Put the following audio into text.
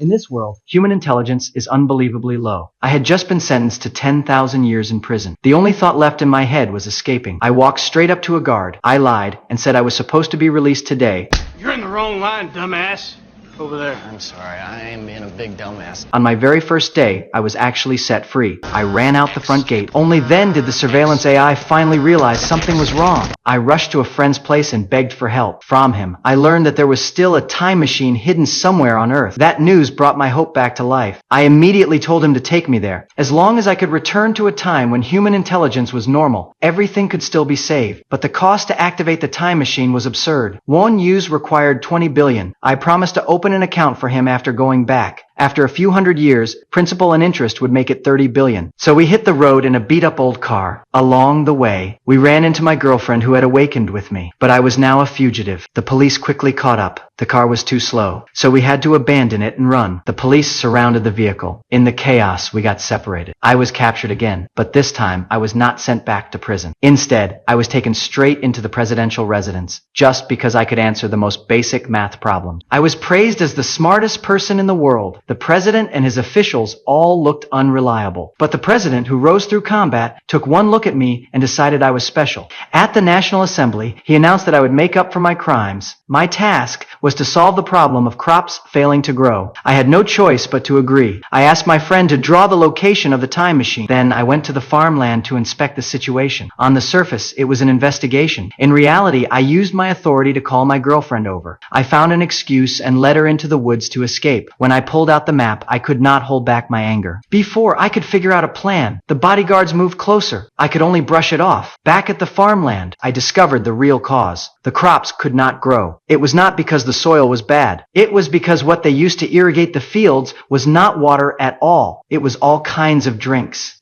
In this world, human intelligence is unbelievably low. I had just been sentenced to 10,000 years in prison. The only thought left in my head was escaping. I walked straight up to a guard. I lied and said I was supposed to be released today. You're in the wrong line, dumbass. Over there. I'm sorry, I am being a big dumbass. On my very first day, I was actually set free. I ran out the front gate. Only then did the surveillance AI finally realize something was wrong. I rushed to a friend's place and begged for help. From him, I learned that there was still a time machine hidden somewhere on Earth. That news brought my hope back to life. I immediately told him to take me there. As long as I could return to a time when human intelligence was normal, everything could still be saved. But the cost to activate the time machine was absurd. One use required 20 billion. I promised to open an account for him after going back. After a few hundred years, principal and interest would make it 30 billion. So we hit the road in a beat-up old car. Along the way, we ran into my girlfriend who had awakened with me. But I was now a fugitive. The police quickly caught up. The car was too slow, so we had to abandon it and run. The police surrounded the vehicle. In the chaos, we got separated. I was captured again, but this time I was not sent back to prison. Instead, I was taken straight into the presidential residence, just because I could answer the most basic math problem. I was praised as the smartest person in the world. The president and his officials all looked unreliable. But the president, who rose through combat, took one look at me and decided I was special. At the National Assembly, he announced that I would make up for my crimes. My task was to solve the problem of crops failing to grow. I had no choice but to agree. I asked my friend to draw the location of the time machine. Then I went to the farmland to inspect the situation. On the surface, it was an investigation. In reality, I used my authority to call my girlfriend over. I found an excuse and led her into the woods to escape. When I pulled out the map, I could not hold back my anger. Before I could figure out a plan, the bodyguards moved closer. I could only brush it off. Back at the farmland, I discovered the real cause. The crops could not grow. It was not because the soil was bad. It was because what they used to irrigate the fields was not water at all. It was all kinds of drinks.